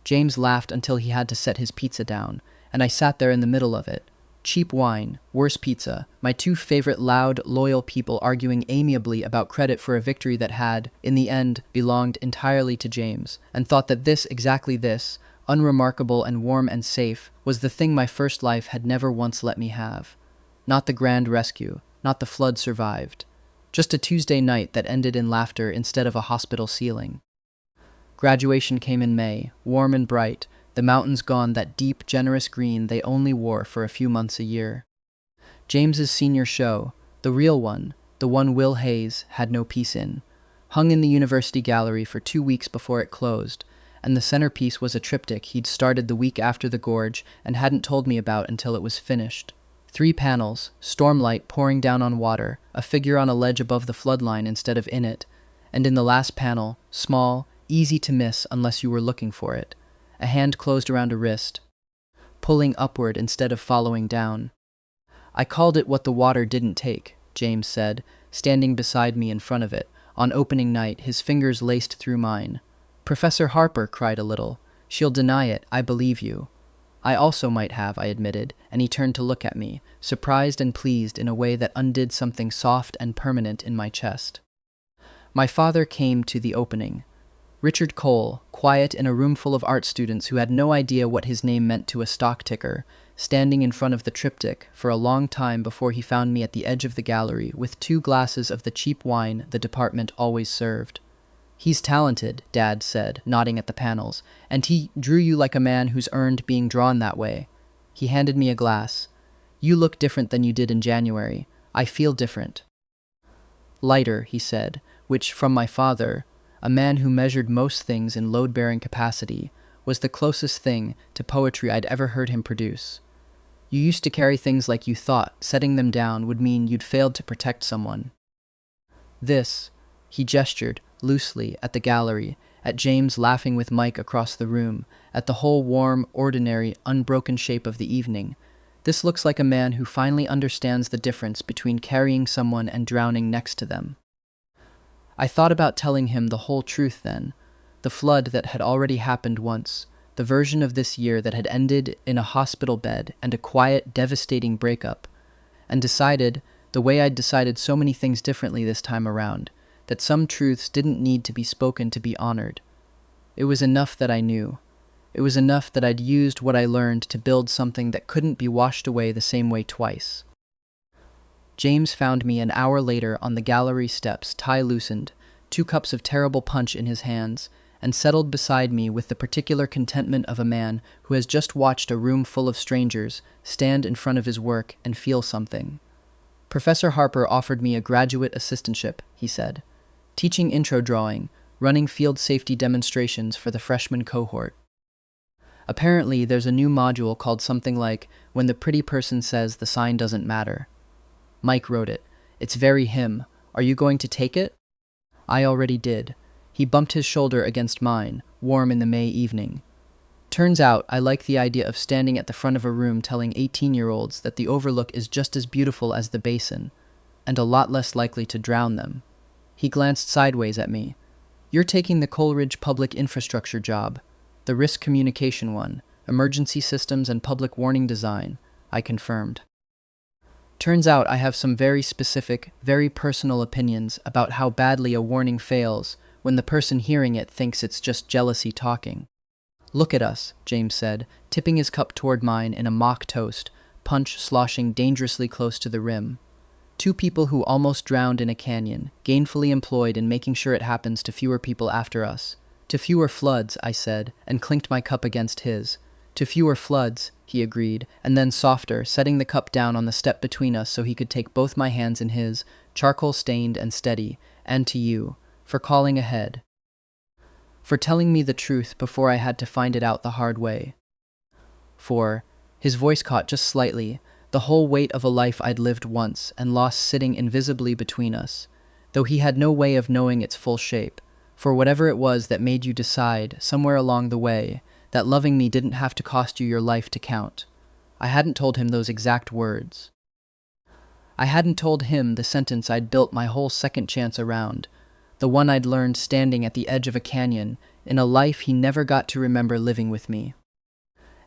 James laughed until he had to set his pizza down, and I sat there in the middle of it. Cheap wine, worse pizza, my 2 favorite loud, loyal people arguing amiably about credit for a victory that had, in the end, belonged entirely to James, and thought that this, exactly this, unremarkable and warm and safe, was the thing my first life had never once let me have. Not the grand rescue, not the flood survived. Just a Tuesday night that ended in laughter instead of a hospital ceiling. Graduation came in May, warm and bright, the mountains gone that deep, generous green they only wore for a few months a year. James's senior show, the real one, the one Will Hayes had no piece in, hung in the university gallery for 2 weeks before it closed, and the centerpiece was a triptych he'd started the week after the gorge and hadn't told me about until it was finished. 3 panels, stormlight pouring down on water, a figure on a ledge above the floodline instead of in it, and in the last panel, small, easy to miss unless you were looking for it, a hand closed around a wrist, pulling upward instead of following down. "I called it what the water didn't take," James said, standing beside me in front of it, on opening night, his fingers laced through mine. "Professor Harper cried a little. She'll deny it, I believe you." "I also might have," I admitted, and he turned to look at me, surprised and pleased in a way that undid something soft and permanent in my chest. My father came to the opening. Richard Cole, quiet in a room full of art students who had no idea what his name meant to a stock ticker, standing in front of the triptych for a long time before he found me at the edge of the gallery with 2 glasses of the cheap wine the department always served. "He's talented," Dad said, nodding at the panels, "and he drew you like a man who's earned being drawn that way." He handed me a glass. "You look different than you did in January. I feel different." "Lighter," he said, which, from my father, a man who measured most things in load-bearing capacity, was the closest thing to poetry I'd ever heard him produce. You used to carry things like you thought setting them down would mean you'd failed to protect someone. This, he gestured loosely at the gallery, at James laughing with Mike across the room, at the whole warm, ordinary, unbroken shape of the evening. This looks like a man who finally understands the difference between carrying someone and drowning next to them. I thought about telling him the whole truth then, the flood that had already happened once, the version of this year that had ended in a hospital bed and a quiet, devastating breakup, and decided, the way I'd decided so many things differently this time around, that some truths didn't need to be spoken to be honored. It was enough that I knew. It was enough that I'd used what I learned to build something that couldn't be washed away the same way twice. James found me an hour later on the gallery steps, tie loosened, 2 cups of terrible punch in his hands, and settled beside me with the particular contentment of a man who has just watched a room full of strangers stand in front of his work and feel something. Professor Harper offered me a graduate assistantship, he said, teaching intro drawing, running field safety demonstrations for the freshman cohort. Apparently, there's a new module called something like When the Pretty Person Says the Sign Doesn't Matter. Mike wrote it. It's very him. Are you going to take it? I already did. He bumped his shoulder against mine, warm in the May evening. Turns out I like the idea of standing at the front of a room telling 18-year-olds that the overlook is just as beautiful as the basin, and a lot less likely to drown them. He glanced sideways at me. You're taking the Coleridge public infrastructure job, the risk communication one, emergency systems and public warning design, I confirmed. Turns out I have some very specific, very personal opinions about how badly a warning fails when the person hearing it thinks it's just jealousy talking. Look at us, James said, tipping his cup toward mine in a mock toast, punch sloshing dangerously close to the rim. 2 people who almost drowned in a canyon, gainfully employed in making sure it happens to fewer people after us. To fewer floods, I said, and clinked my cup against his. To fewer floods, he agreed, and then softer, setting the cup down on the step between us so he could take both my hands in his, charcoal-stained and steady, and to you, for calling ahead. For telling me the truth before I had to find it out the hard way. For, his voice caught just slightly, the whole weight of a life I'd lived once and lost sitting invisibly between us, though he had no way of knowing its full shape, for whatever it was that made you decide, somewhere along the way, that loving me didn't have to cost you your life to count. I hadn't told him those exact words. I hadn't told him the sentence I'd built my whole second chance around, the one I'd learned standing at the edge of a canyon in a life he never got to remember living with me.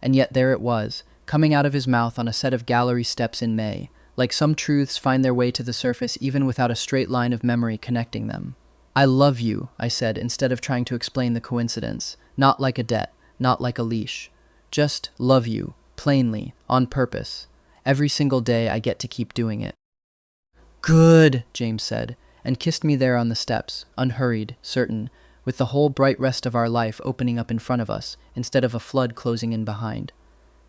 And yet there it was, coming out of his mouth on a set of gallery steps in May, like some truths find their way to the surface even without a straight line of memory connecting them. I love you, I said, instead of trying to explain the coincidence, not like a debt, not like a leash. Just love you, plainly, on purpose. Every single day I get to keep doing it. Good, James said, and kissed me there on the steps, unhurried, certain, with the whole bright rest of our life opening up in front of us, instead of a flood closing in behind.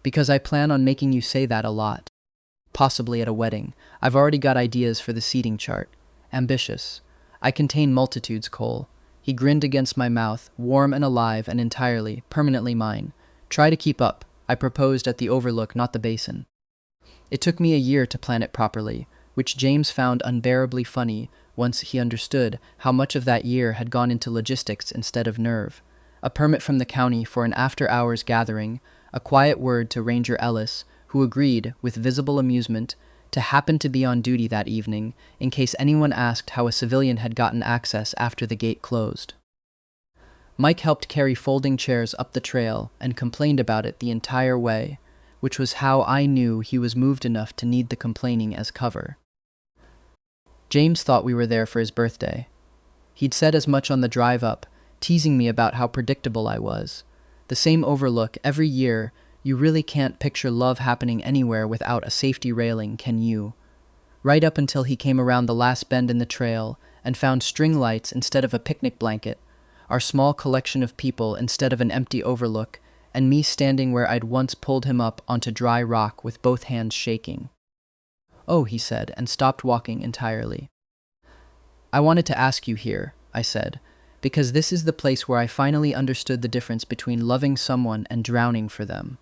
Because I plan on making you say that a lot. Possibly at a wedding. I've already got ideas for the seating chart. Ambitious. I contain multitudes, Cole. He grinned against my mouth, warm and alive and entirely, permanently mine. Try to keep up. I proposed at the overlook, not the basin. It took me a year to plan it properly, which James found unbearably funny once he understood how much of that year had gone into logistics instead of nerve. A permit from the county for an after-hours gathering, a quiet word to Ranger Ellis, who agreed, with visible amusement, to happen to be on duty that evening in case anyone asked how a civilian had gotten access after the gate closed. Mike helped carry folding chairs up the trail and complained about it the entire way, which was how I knew he was moved enough to need the complaining as cover. James thought we were there for his birthday. He'd said as much on the drive up, teasing me about how predictable I was. The same overlook every year. You really can't picture love happening anywhere without a safety railing, can you? Right up until he came around the last bend in the trail and found string lights instead of a picnic blanket, our small collection of people instead of an empty overlook, and me standing where I'd once pulled him up onto dry rock with both hands shaking. Oh, he said, and stopped walking entirely. I wanted to ask you here, I said, because this is the place where I finally understood the difference between loving someone and drowning for them.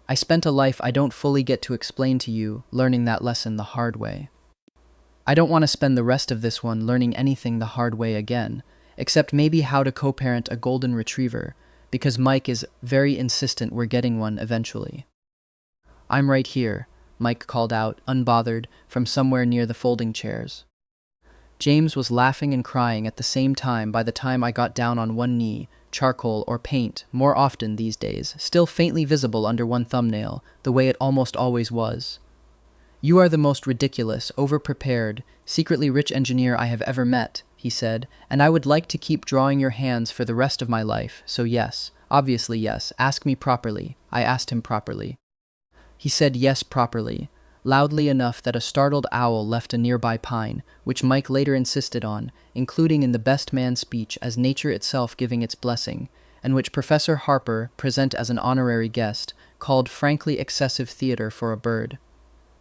I spent a life I don't fully get to explain to you, learning that lesson the hard way. I don't want to spend the rest of this one learning anything the hard way again, except maybe how to co-parent a golden retriever, because Mike is very insistent we're getting one eventually. I'm right here, Mike called out, unbothered, from somewhere near the folding chairs. James was laughing and crying at the same time by the time I got down on one knee, charcoal or paint, more often these days, still faintly visible under one thumbnail, the way it almost always was. You are the most ridiculous, over-prepared, secretly rich engineer I have ever met, he said, and I would like to keep drawing your hands for the rest of my life, so yes, obviously yes, ask me properly. I asked him properly. He said yes properly, loudly enough that a startled owl left a nearby pine, which Mike later insisted on, including in the best man speech as nature itself giving its blessing, and which Professor Harper, present as an honorary guest, called frankly excessive theater for a bird.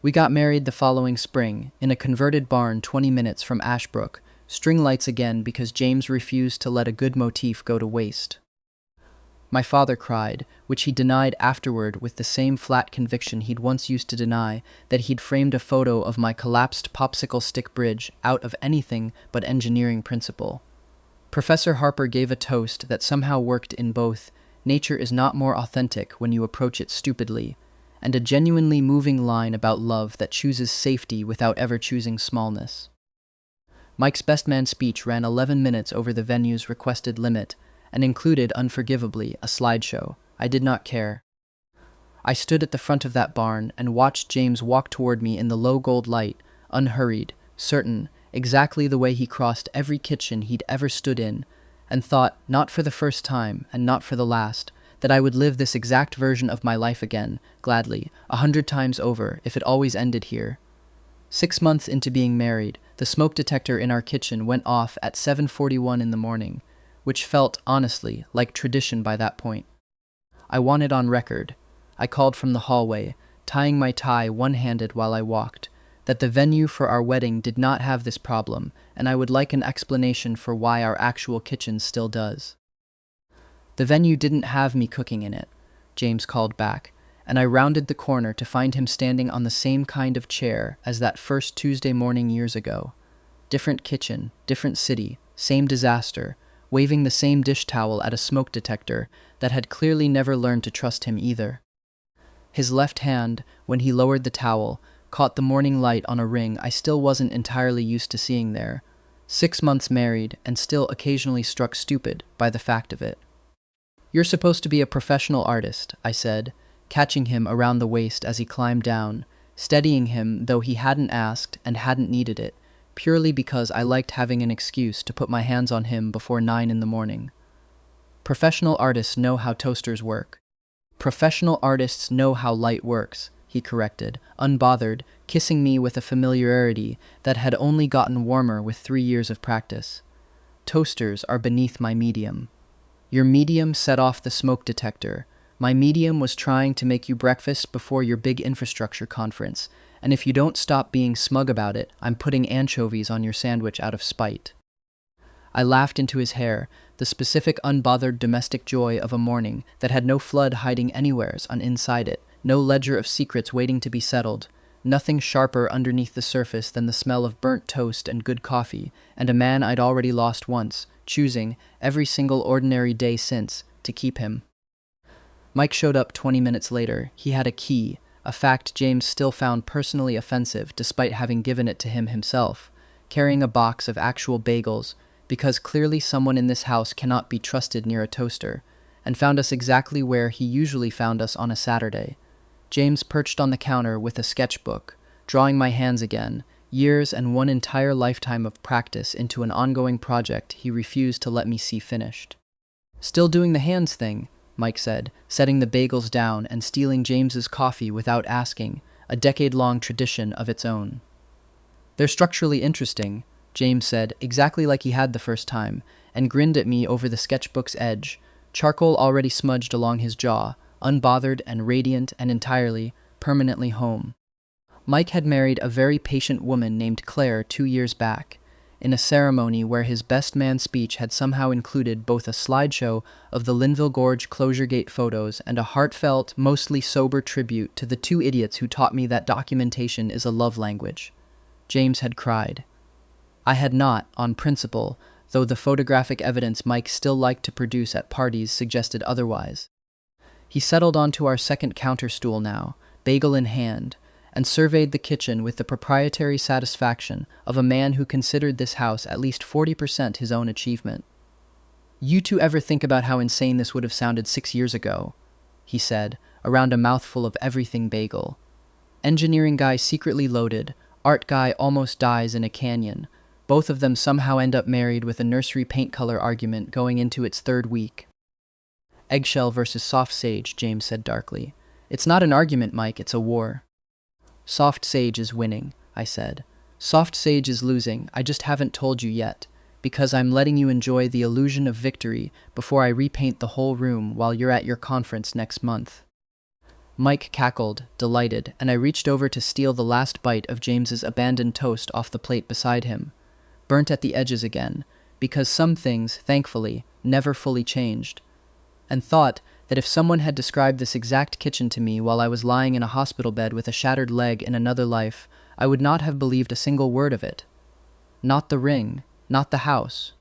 We got married the following spring, in a converted barn 20 minutes from Ashbrook, string lights again because James refused to let a good motif go to waste. My father cried, which he denied afterward with the same flat conviction he'd once used to deny that he'd framed a photo of my collapsed popsicle stick bridge out of anything but engineering principle. Professor Harper gave a toast that somehow worked in both nature is not more authentic when you approach it stupidly, and a genuinely moving line about love that chooses safety without ever choosing smallness. Mike's best man speech ran 11 minutes over the venue's requested limit, and included, unforgivably, a slideshow. I did not care. I stood at the front of that barn and watched James walk toward me in the low gold light, unhurried, certain, exactly the way he crossed every kitchen he'd ever stood in, and thought, not for the first time, and not for the last, that I would live this exact version of my life again, gladly, 100 times over, if it always ended here. 6 months into being married, the smoke detector in our kitchen went off at 7:41 in the morning, which felt, honestly, like tradition by that point. I wanted on record, I called from the hallway, tying my tie one-handed while I walked, that the venue for our wedding did not have this problem, and I would like an explanation for why our actual kitchen still does. The venue didn't have me cooking in it, James called back, and I rounded the corner to find him standing on the same kind of chair as that first Tuesday morning years ago. Different kitchen, different city, same disaster, waving the same dish towel at a smoke detector that had clearly never learned to trust him either. His left hand, when he lowered the towel, caught the morning light on a ring I still wasn't entirely used to seeing there. 6 months married, and still occasionally struck stupid by the fact of it. You're supposed to be a professional artist, I said, catching him around the waist as he climbed down, steadying him though he hadn't asked and hadn't needed it, purely because I liked having an excuse to put my hands on him before 9 in the morning. Professional artists know how toasters work. Professional artists know how light works, he corrected, unbothered, kissing me with a familiarity that had only gotten warmer with 3 years of practice. Toasters are beneath my medium. Your medium set off the smoke detector. My medium was trying to make you breakfast before your big infrastructure conference, and if you don't stop being smug about it, I'm putting anchovies on your sandwich out of spite. I laughed into his hair, the specific unbothered domestic joy of a morning that had no flood hiding anywheres on inside it, no ledger of secrets waiting to be settled, nothing sharper underneath the surface than the smell of burnt toast and good coffee, and a man I'd already lost once, choosing, every single ordinary day since, to keep him. Mike showed up 20 minutes later. He had a key, a fact James still found personally offensive despite having given it to him himself, carrying a box of actual bagels, because clearly someone in this house cannot be trusted near a toaster, and found us exactly where he usually found us on a Saturday. James perched on the counter with a sketchbook, drawing my hands again, years and one entire lifetime of practice into an ongoing project he refused to let me see finished. Still doing the hands thing, Mike said, setting the bagels down and stealing James's coffee without asking, a decade-long tradition of its own. They're structurally interesting, James said, exactly like he had the first time, and grinned at me over the sketchbook's edge, charcoal already smudged along his jaw, unbothered and radiant and entirely, permanently home. Mike had married a very patient woman named Claire 2 years back, in a ceremony where his best man speech had somehow included both a slideshow of the Linville Gorge closure gate photos and a heartfelt, mostly sober tribute to the two idiots who taught me that documentation is a love language. James had cried. I had not, on principle, though the photographic evidence Mike still liked to produce at parties suggested otherwise. He settled onto our second counter stool now, bagel in hand, and surveyed the kitchen with the proprietary satisfaction of a man who considered this house at least 40% his own achievement. You two ever think about how insane this would have sounded 6 years ago? He said, around a mouthful of everything bagel. Engineering guy secretly loaded, art guy almost dies in a canyon. Both of them somehow end up married with a nursery paint color argument going into its third week. Eggshell versus soft sage, James said darkly. It's not an argument, Mike, it's a war. Soft sage is winning, I said. Soft sage is losing, I just haven't told you yet, because I'm letting you enjoy the illusion of victory before I repaint the whole room while you're at your conference next month. Mike cackled, delighted, and I reached over to steal the last bite of James's abandoned toast off the plate beside him, burnt at the edges again, because some things, thankfully, never fully changed, and thought that if someone had described this exact kitchen to me while I was lying in a hospital bed with a shattered leg in another life, I would not have believed a single word of it. Not the ring, not the house,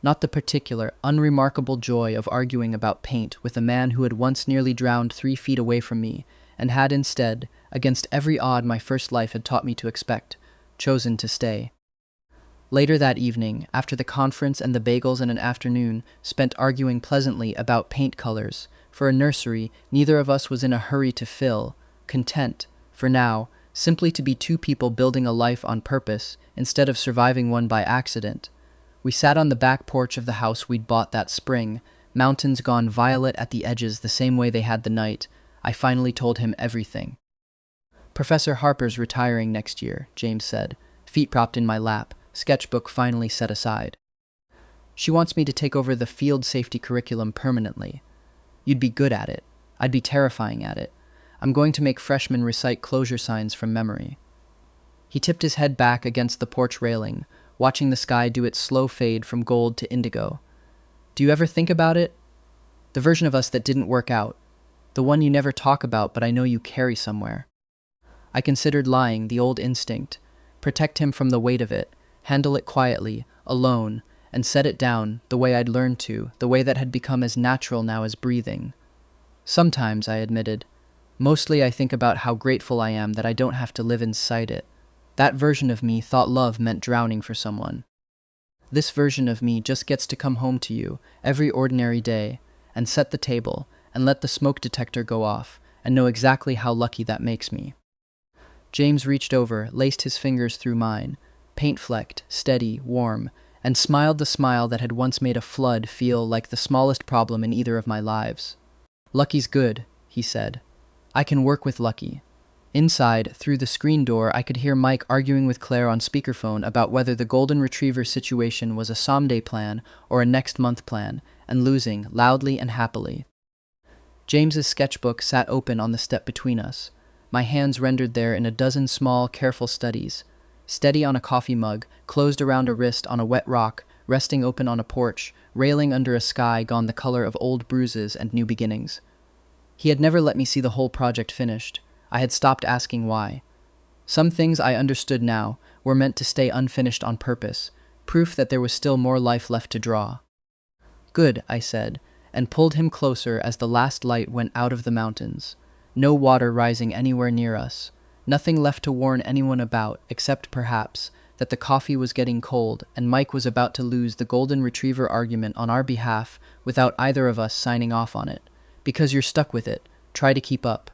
not the particular, unremarkable joy of arguing about paint with a man who had once nearly drowned 3 feet away from me, and had instead, against every odd my first life had taught me to expect, chosen to stay. Later that evening, after the conference and the bagels and an afternoon spent arguing pleasantly about paint colors, for a nursery neither of us was in a hurry to fill, content, for now, simply to be two people building a life on purpose instead of surviving one by accident. We sat on the back porch of the house we'd bought that spring, mountains gone violet at the edges the same way they had the night. I finally told him everything. Professor Harper's retiring next year, James said, feet propped in my lap, sketchbook finally set aside. She wants me to take over the field safety curriculum permanently. You'd be good at it. I'd be terrifying at it. I'm going to make freshmen recite closure signs from memory. He tipped his head back against the porch railing, watching the sky do its slow fade from gold to indigo. Do you ever think about it? The version of us that didn't work out. The one you never talk about but I know you carry somewhere. I considered lying, the old instinct. Protect him from the weight of it. Handle it quietly, alone, and set it down the way I'd learned to, the way that had become as natural now as breathing. Sometimes, I admitted. Mostly I think about how grateful I am that I don't have to live inside it. That version of me thought love meant drowning for someone. This version of me just gets to come home to you every ordinary day and set the table and let the smoke detector go off and know exactly how lucky that makes me. James reached over, laced his fingers through mine, paint-flecked, steady, warm, and smiled the smile that had once made a flood feel like the smallest problem in either of my lives. Lucky's good, he said. I can work with Lucky. Inside, through the screen door, I could hear Mike arguing with Claire on speakerphone about whether the golden retriever situation was a someday plan or a next month plan, and losing, loudly and happily. James's sketchbook sat open on the step between us, my hands rendered there in a dozen small, careful studies, steady on a coffee mug, closed around a wrist on a wet rock, resting open on a porch, railing under a sky gone the color of old bruises and new beginnings. He had never let me see the whole project finished. I had stopped asking why. Some things I understood now were meant to stay unfinished on purpose, proof that there was still more life left to draw. Good, I said, and pulled him closer as the last light went out of the mountains. No water rising anywhere near us. Nothing left to warn anyone about, except perhaps that the coffee was getting cold and Mike was about to lose the golden retriever argument on our behalf without either of us signing off on it. Because you're stuck with it. Try to keep up.